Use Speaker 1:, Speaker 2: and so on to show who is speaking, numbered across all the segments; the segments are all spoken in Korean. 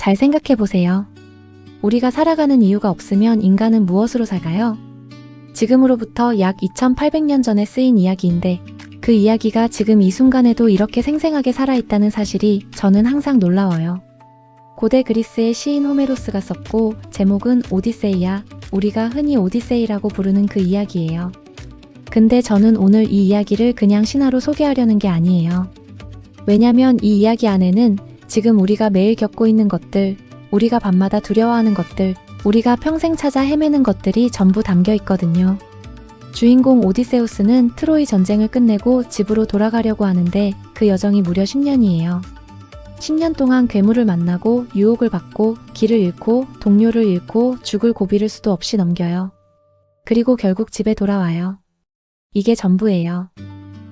Speaker 1: 잘 생각해 보세요. 우리가 살아가는 이유가 없으면 인간은 무엇으로 살까요? 지금으로부터 약 2800년 전에 쓰인 이야기인데 그 이야기가 지금 이 순간에도 이렇게 생생하게 살아있다는 사실이 저는 항상 놀라워요. 고대 그리스의 시인 호메로스가 썼고 제목은 오디세이야, 우리가 흔히 오디세이라고 부르는 그 이야기예요. 근데 저는 오늘 이 이야기를 그냥 신화로 소개하려는 게 아니에요. 왜냐면 이 이야기 안에는 지금 우리가 매일 겪고 있는 것들, 우리가 밤마다 두려워하는 것들, 우리가 평생 찾아 헤매는 것들이 전부 담겨 있거든요. 주인공 오디세우스는 트로이 전쟁을 끝내고 집으로 돌아가려고 하는데 그 여정이 무려 10년이에요. 10년 동안 괴물을 만나고 유혹을 받고 길을 잃고 동료를 잃고 죽을 고비를 수도 없이 넘겨요. 그리고 결국 집에 돌아와요. 이게 전부예요.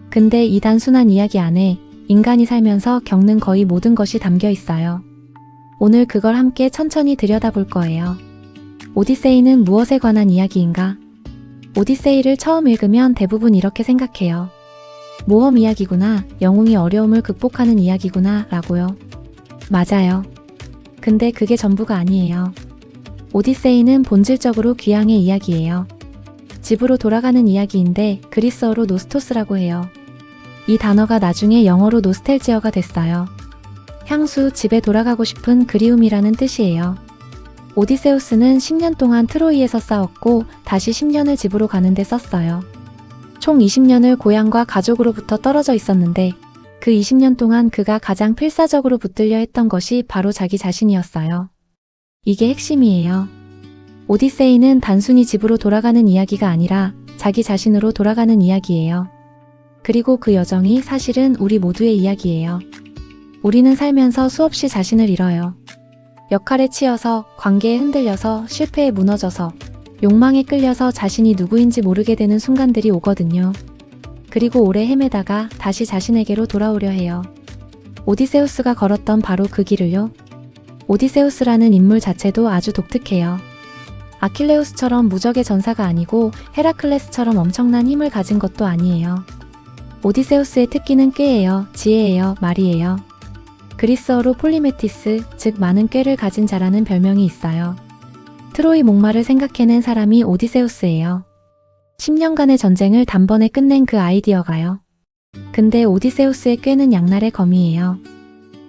Speaker 1: 근데 이 단순한 이야기 안에 인간이 살면서 겪는 거의 모든 것이 담겨 있어요. 오늘 그걸 함께 천천히 들여다볼 거예요. 오디세이는 무엇에 관한 이야기인가? 오디세이를 처음 읽으면 대부분 이렇게 생각해요. 모험 이야기구나, 영웅이 어려움을 극복하는 이야기구나 라고요. 맞아요. 근데 그게 전부가 아니에요. 오디세이는 본질적으로 귀향의 이야기예요. 집으로 돌아가는 이야기인데 그리스어로 노스토스라고 해요. 이 단어가 나중에 영어로 노스텔지어가 됐어요. 향수, 집에 돌아가고 싶은 그리움이라는 뜻이에요. 오디세우스는 10년 동안 트로이에서 싸웠고 다시 10년을 집으로 가는데 썼어요. 총 20년을 고향과 가족으로부터 떨어져 있었는데 그 20년 동안 그가 가장 필사적으로 붙들려 했던 것이 바로 자기 자신이었어요. 이게 핵심이에요. 오디세이는 단순히 집으로 돌아가는 이야기가 아니라 자기 자신으로 돌아가는 이야기예요. 그리고 그 여정이 사실은 우리 모두의 이야기예요. 우리는 살면서 수없이 자신을 잃어요. 역할에 치여서, 관계에 흔들려서, 실패에 무너져서, 욕망에 끌려서 자신이 누구인지 모르게 되는 순간들이 오거든요. 그리고 오래 헤매다가 다시 자신에게로 돌아오려 해요. 오디세우스가 걸었던 바로 그 길을요. 오디세우스라는 인물 자체도 아주 독특해요. 아킬레우스처럼 무적의 전사가 아니고 헤라클레스처럼 엄청난 힘을 가진 것도 아니에요. 오디세우스의 특기는 꾀예요, 지혜예요, 말이에요. 그리스어로 폴리메티스, 즉 많은 꾀를 가진 자라는 별명이 있어요. 트로이 목마를 생각해낸 사람이 오디세우스예요. 10년간의 전쟁을 단번에 끝낸 그 아이디어가요. 근데 오디세우스의 꾀는 양날의 검이에요.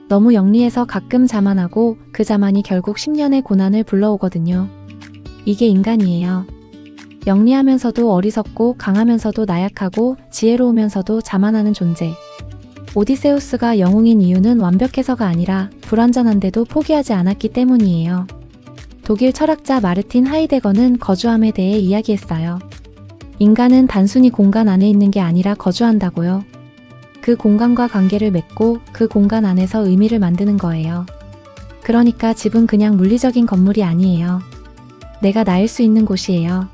Speaker 1: 너무 영리해서 가끔 자만하고 그 자만이 결국 10년의 고난을 불러오거든요. 이게 인간이에요. 영리하면서도 어리석고 강하면서도 나약하고 지혜로우면서도 자만하는 존재. 오디세우스가 영웅인 이유는 완벽해서가 아니라 불완전한데도 포기하지 않았기 때문이에요. 독일 철학자 마르틴 하이데거는 거주함에 대해 이야기했어요. 인간은 단순히 공간 안에 있는 게 아니라 거주한다고요. 그 공간과 관계를 맺고 그 공간 안에서 의미를 만드는 거예요. 그러니까 집은 그냥 물리적인 건물이 아니에요. 내가 나일 수 있는 곳이에요.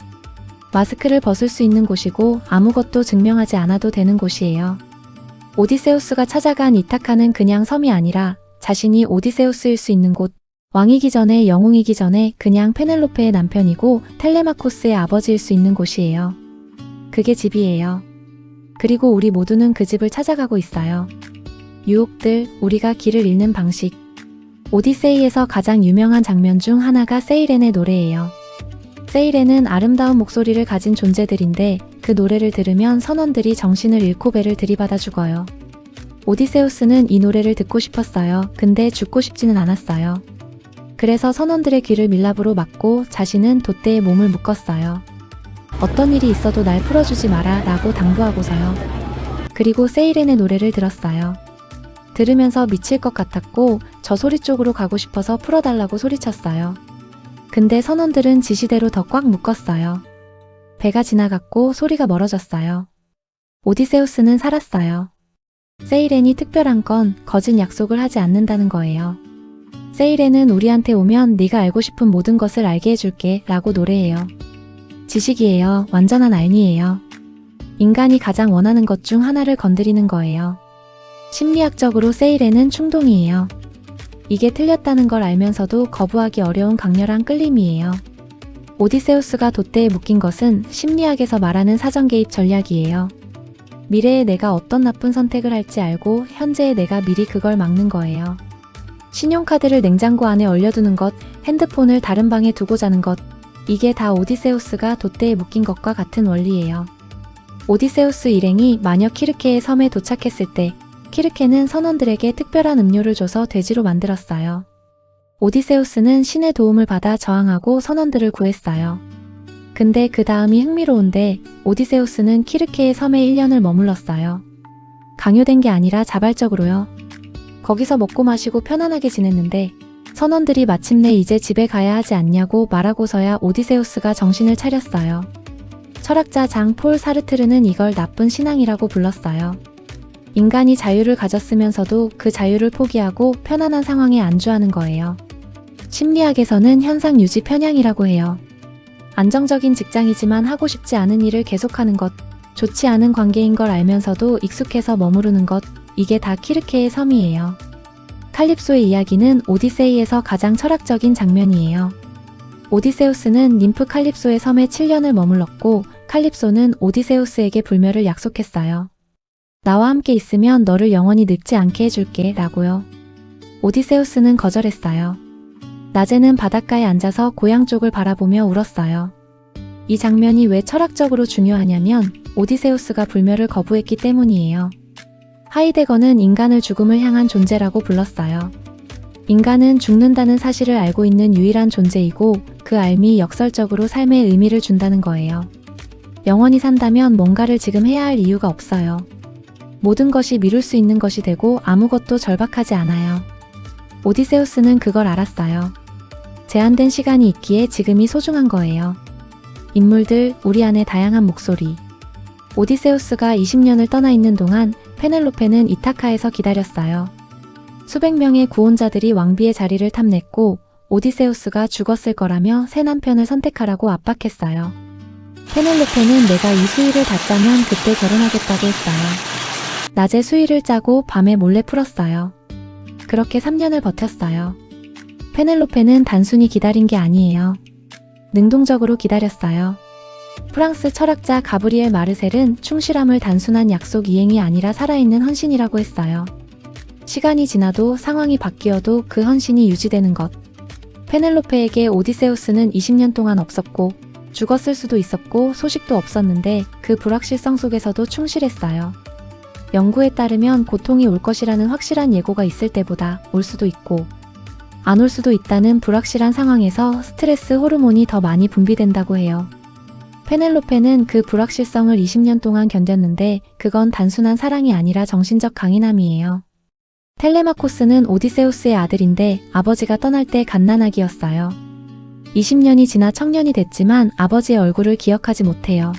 Speaker 1: 마스크를 벗을 수 있는 곳이고 아무것도 증명하지 않아도 되는 곳이에요. 오디세우스가 찾아간 이타카는 그냥 섬이 아니라 자신이 오디세우스일 수 있는 곳, 왕이기 전에 영웅이기 전에 그냥 페넬로페의 남편이고 텔레마코스의 아버지일 수 있는 곳이에요. 그게 집이에요. 그리고 우리 모두는 그 집을 찾아가고 있어요. 유혹들, 우리가 길을 잃는 방식. 오디세이에서 가장 유명한 장면 중 하나가 세이렌의 노래예요. 세이렌은 아름다운 목소리를 가진 존재들인데 그 노래를 들으면 선원들이 정신을 잃고 배를 들이받아 죽어요. 오디세우스는 이 노래를 듣고 싶었어요. 근데 죽고 싶지는 않았어요. 그래서 선원들의 귀를 밀랍으로 막고 자신은 돛대에 몸을 묶었어요. 어떤 일이 있어도 날 풀어주지 마라 라고 당부하고서요. 그리고 세이렌의 노래를 들었어요. 들으면서 미칠 것 같았고 저 소리 쪽으로 가고 싶어서 풀어달라고 소리쳤어요. 근데 선원들은 지시대로 더 꽉 묶었어요. 배가 지나갔고 소리가 멀어졌어요. 오디세우스는 살았어요. 세이렌이 특별한 건 거짓 약속을 하지 않는다는 거예요. 세이렌은 우리한테 오면 네가 알고 싶은 모든 것을 알게 해줄게 라고 노래해요. 지식이에요. 완전한 알미예요. 인간이 가장 원하는 것 중 하나를 건드리는 거예요. 심리학적으로 세이렌은 충동이에요. 이게 틀렸다는 걸 알면서도 거부하기 어려운 강렬한 끌림이에요. 오디세우스가 돛대에 묶인 것은 심리학에서 말하는 사전 개입 전략이에요. 미래에 내가 어떤 나쁜 선택을 할지 알고 현재의 내가 미리 그걸 막는 거예요. 신용카드를 냉장고 안에 얼려두는 것, 핸드폰을 다른 방에 두고 자는 것, 이게 다 오디세우스가 돛대에 묶인 것과 같은 원리예요. 오디세우스 일행이 마녀 키르케의 섬에 도착했을 때 키르케는 선원들에게 특별한 음료를 줘서 돼지로 만들었어요. 오디세우스는 신의 도움을 받아 저항하고 선원들을 구했어요. 근데 그 다음이 흥미로운데 오디세우스는 키르케의 섬에 1년을 머물렀어요. 강요된 게 아니라 자발적으로요. 거기서 먹고 마시고 편안하게 지냈는데 선원들이 마침내 이제 집에 가야 하지 않냐고 말하고서야 오디세우스가 정신을 차렸어요. 철학자 장 폴 사르트르는 이걸 나쁜 신앙이라고 불렀어요. 인간이 자유를 가졌으면서도 그 자유를 포기하고 편안한 상황에 안주하는 거예요. 심리학에서는 현상 유지 편향이라고 해요. 안정적인 직장이지만 하고 싶지 않은 일을 계속하는 것, 좋지 않은 관계인 걸 알면서도 익숙해서 머무르는 것, 이게 다 키르케의 섬이에요. 칼립소의 이야기는 오디세이에서 가장 철학적인 장면이에요. 오디세우스는 님프 칼립소의 섬에 7년을 머물렀고 칼립소는 오디세우스에게 불멸을 약속했어요. 나와 함께 있으면 너를 영원히 늙지 않게 해줄게 라고요. 오디세우스는 거절했어요. 낮에는 바닷가에 앉아서 고향 쪽을 바라보며 울었어요. 이 장면이 왜 철학적으로 중요하냐면 오디세우스가 불멸을 거부했기 때문이에요. 하이데거는 인간을 죽음을 향한 존재라고 불렀어요. 인간은 죽는다는 사실을 알고 있는 유일한 존재이고 그 알미 역설적으로 삶에 의미를 준다는 거예요. 영원히 산다면 뭔가를 지금 해야 할 이유가 없어요. 모든 것이 미룰 수 있는 것이 되고 아무것도 절박하지 않아요. 오디세우스는 그걸 알았어요. 제한된 시간이 있기에 지금이 소중한 거예요. 인물들, 우리 안의 다양한 목소리. 오디세우스가 20년을 떠나 있는 동안 페넬로페는 이타카에서 기다렸어요. 수백 명의 구원자들이 왕비의 자리를 탐냈고 오디세우스가 죽었을 거라며 새 남편을 선택하라고 압박했어요. 페넬로페는 내가 이 수의를 다 짜면 그때 결혼하겠다고 했어요. 낮에 수의를 짜고 밤에 몰래 풀었어요. 그렇게 3년을 버텼어요. 페넬로페는 단순히 기다린 게 아니에요. 능동적으로 기다렸어요. 프랑스 철학자 가브리엘 마르셀은 충실함을 단순한 약속 이행이 아니라 살아있는 헌신이라고 했어요. 시간이 지나도 상황이 바뀌어도 그 헌신이 유지되는 것. 페넬로페에게 오디세우스는 20년 동안 없었고 죽었을 수도 있었고 소식도 없었는데 그 불확실성 속에서도 충실했어요. 연구에 따르면 고통이 올 것이라는 확실한 예고가 있을 때보다 올 수도 있고 안 올 수도 있다는 불확실한 상황에서 스트레스 호르몬이 더 많이 분비된다고 해요. 페넬로페는 그 불확실성을 20년 동안 견뎠는데 그건 단순한 사랑이 아니라 정신적 강인함이에요. 텔레마코스는 오디세우스의 아들인데 아버지가 떠날 때 갓난아기였어요. 20년이 지나 청년이 됐지만 아버지의 얼굴을 기억하지 못해요.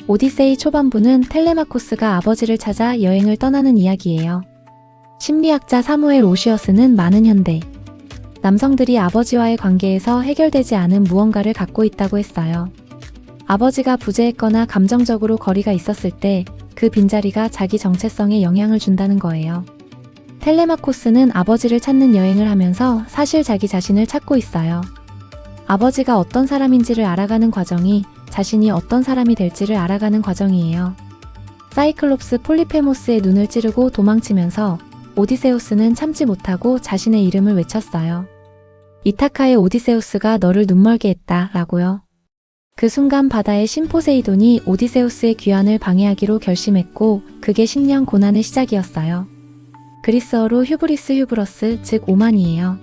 Speaker 1: 오디세이 초반부는 텔레마코스가 아버지를 찾아 여행을 떠나는 이야기예요. 심리학자 사무엘 오시어스는 많은 현대 남성들이 아버지와의 관계에서 해결되지 않은 무언가를 갖고 있다고 했어요. 아버지가 부재했거나 감정적으로 거리가 있었을 때 그 빈자리가 자기 정체성에 영향을 준다는 거예요. 텔레마코스는 아버지를 찾는 여행을 하면서 사실 자기 자신을 찾고 있어요. 아버지가 어떤 사람인지를 알아가는 과정이 자신이 어떤 사람이 될지를 알아가는 과정이에요. 사이클롭스 폴리페모스의 눈을 찌르고 도망치면서 오디세우스는 참지 못하고 자신의 이름을 외쳤어요. 이타카의 오디세우스가 너를 눈멀게 했다 라고요. 그 순간 바다의 신 포세이돈이 오디세우스의 귀환을 방해하기로 결심했고 그게 10년 고난의 시작이었어요. 그리스어로 휴브리스 휴브러스 즉 오만이에요.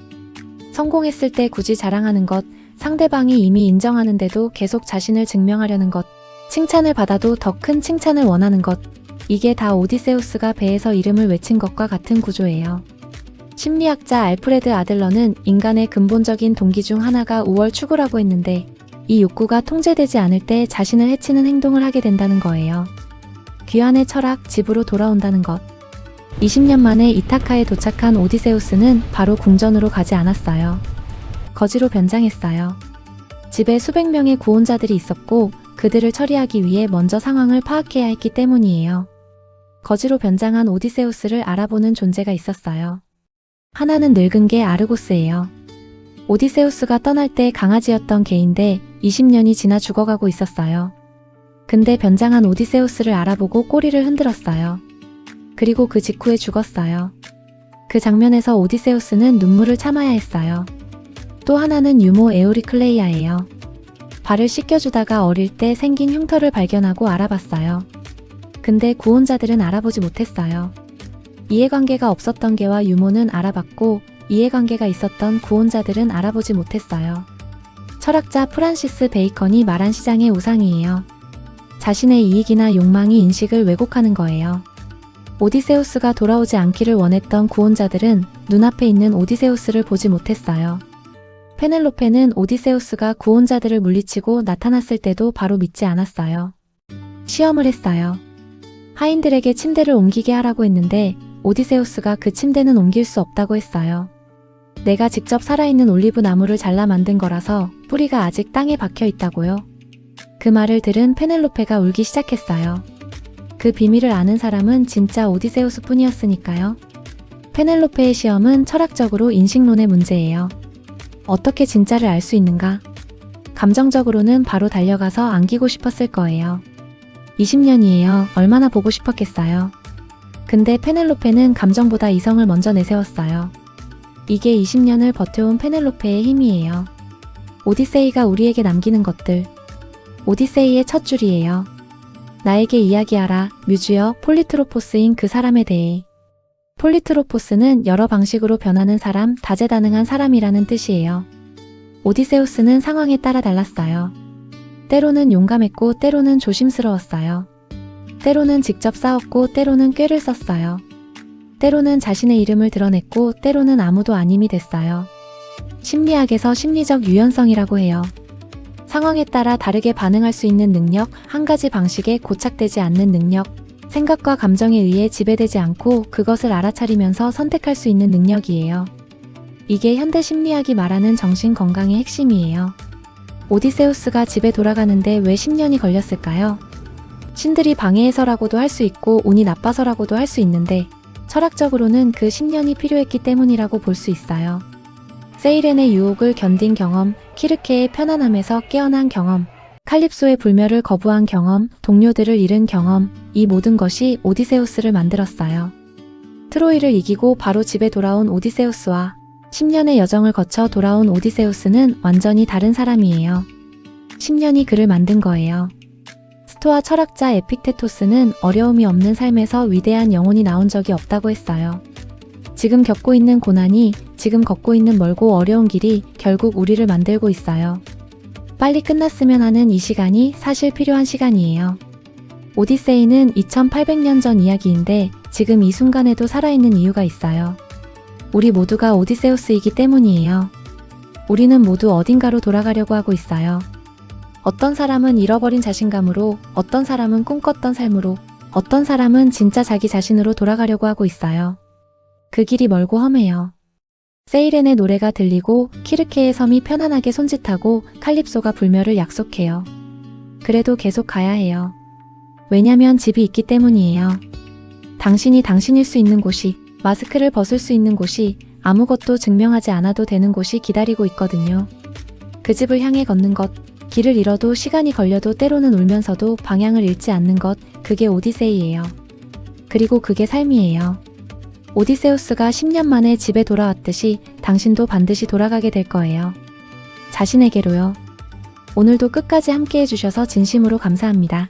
Speaker 1: 성공했을 때 굳이 자랑하는 것, 상대방이 이미 인정하는데도 계속 자신을 증명하려는 것, 칭찬을 받아도 더 큰 칭찬을 원하는 것, 이게 다 오디세우스가 배에서 이름을 외친 것과 같은 구조예요. 심리학자 알프레드 아들러는 인간의 근본적인 동기 중 하나가 우월 추구라고 했는데 이 욕구가 통제되지 않을 때 자신을 해치는 행동을 하게 된다는 거예요. 귀환의 철학, 집으로 돌아온다는 것. 20년 만에 이타카에 도착한 오디세우스는 바로 궁전으로 가지 않았어요. 거지로 변장했어요. 집에 수백 명의 구원자들이 있었고 그들을 처리하기 위해 먼저 상황을 파악해야 했기 때문이에요. 거지로 변장한 오디세우스를 알아보는 존재가 있었어요. 하나는 늙은 개 아르고스예요. 오디세우스가 떠날 때 강아지였던 개인데 20년이 지나 죽어가고 있었어요. 근데 변장한 오디세우스를 알아보고 꼬리를 흔들었어요. 그리고 그 직후에 죽었어요. 그 장면에서 오디세우스는 눈물을 참아야 했어요. 또 하나는 유모 에오리클레이아예요. 발을 씻겨주다가 어릴 때 생긴 흉터를 발견하고 알아봤어요. 근데 구원자들은 알아보지 못했어요. 이해관계가 없었던 개와 유모는 알아봤고 이해관계가 있었던 구원자들은 알아보지 못했어요. 철학자 프란시스 베이컨이 말한 시장의 우상이에요. 자신의 이익이나 욕망이 인식을 왜곡하는 거예요. 오디세우스가 돌아오지 않기를 원했던 구원자들은 눈앞에 있는 오디세우스를 보지 못했어요. 페넬로페는 오디세우스가 구원자들을 물리치고 나타났을 때도 바로 믿지 않았어요. 시험을 했어요. 하인들에게 침대를 옮기게 하라고 했는데 오디세우스가 그 침대는 옮길 수 없다고 했어요. 내가 직접 살아있는 올리브 나무를 잘라 만든 거라서 뿌리가 아직 땅에 박혀 있다고요. 그 말을 들은 페넬로페가 울기 시작했어요. 그 비밀을 아는 사람은 진짜 오디세우스 뿐이었으니까요. 페넬로페의 시험은 철학적으로 인식론의 문제예요. 어떻게 진짜를 알 수 있는가? 감정적으로는 바로 달려가서 안기고 싶었을 거예요. 20년이에요. 얼마나 보고 싶었겠어요. 근데 페넬로페는 감정보다 이성을 먼저 내세웠어요. 이게 20년을 버텨온 페넬로페의 힘이에요. 오디세이가 우리에게 남기는 것들. 오디세이의 첫 줄이에요. 나에게 이야기하라, 뮤즈여, 폴리트로포스인 그 사람에 대해. 폴리트로포스는 여러 방식으로 변하는 사람, 다재다능한 사람이라는 뜻이에요. 오디세우스는 상황에 따라 달랐어요. 때로는 용감했고 때로는 조심스러웠어요. 때로는 직접 싸웠고 때로는 꾀를 썼어요. 때로는 자신의 이름을 드러냈고 때로는 아무도 아님이 됐어요. 심리학에서 심리적 유연성이라고 해요. 상황에 따라 다르게 반응할 수 있는 능력, 한 가지 방식에 고착되지 않는 능력, 생각과 감정에 의해 지배되지 않고 그것을 알아차리면서 선택할 수 있는 능력이에요. 이게 현대 심리학이 말하는 정신 건강의 핵심이에요. 오디세우스가 집에 돌아가는데 왜 10년이 걸렸을까요? 신들이 방해해서라고도 할 수 있고 운이 나빠서라고도 할 수 있는데 철학적으로는 그 10년이 필요했기 때문이라고 볼 수 있어요. 세이렌의 유혹을 견딘 경험, 키르케의 편안함에서 깨어난 경험, 칼립소의 불멸을 거부한 경험, 동료들을 잃은 경험, 이 모든 것이 오디세우스를 만들었어요. 트로이를 이기고 바로 집에 돌아온 오디세우스와 10년의 여정을 거쳐 돌아온 오디세우스는 완전히 다른 사람이에요. 10년이 그를 만든 거예요. 스토아 철학자 에픽테토스는 어려움이 없는 삶에서 위대한 영혼이 나온 적이 없다고 했어요. 지금 겪고 있는 고난이, 지금 걷고 있는 멀고 어려운 길이 결국 우리를 만들고 있어요. 빨리 끝났으면 하는 이 시간이 사실 필요한 시간이에요. 오디세이는 2800년 전 이야기인데 지금 이 순간에도 살아있는 이유가 있어요. 우리 모두가 오디세우스이기 때문이에요. 우리는 모두 어딘가로 돌아가려고 하고 있어요. 어떤 사람은 잃어버린 자신감으로, 어떤 사람은 꿈꿨던 삶으로, 어떤 사람은 진짜 자기 자신으로 돌아가려고 하고 있어요. 그 길이 멀고 험해요. 세이렌의 노래가 들리고 키르케의 섬이 편안하게 손짓하고 칼립소가 불멸을 약속해요. 그래도 계속 가야 해요. 왜냐면 집이 있기 때문이에요. 당신이 당신일 수 있는 곳이, 마스크를 벗을 수 있는 곳이, 아무것도 증명하지 않아도 되는 곳이 기다리고 있거든요. 그 집을 향해 걷는 것, 길을 잃어도 시간이 걸려도 때로는 울면서도 방향을 잃지 않는 것, 그게 오디세이예요. 그리고 그게 삶이에요. 오디세우스가 10년 만에 집에 돌아왔듯이 당신도 반드시 돌아가게 될 거예요. 자신에게로요. 오늘도 끝까지 함께 해주셔서 진심으로 감사합니다.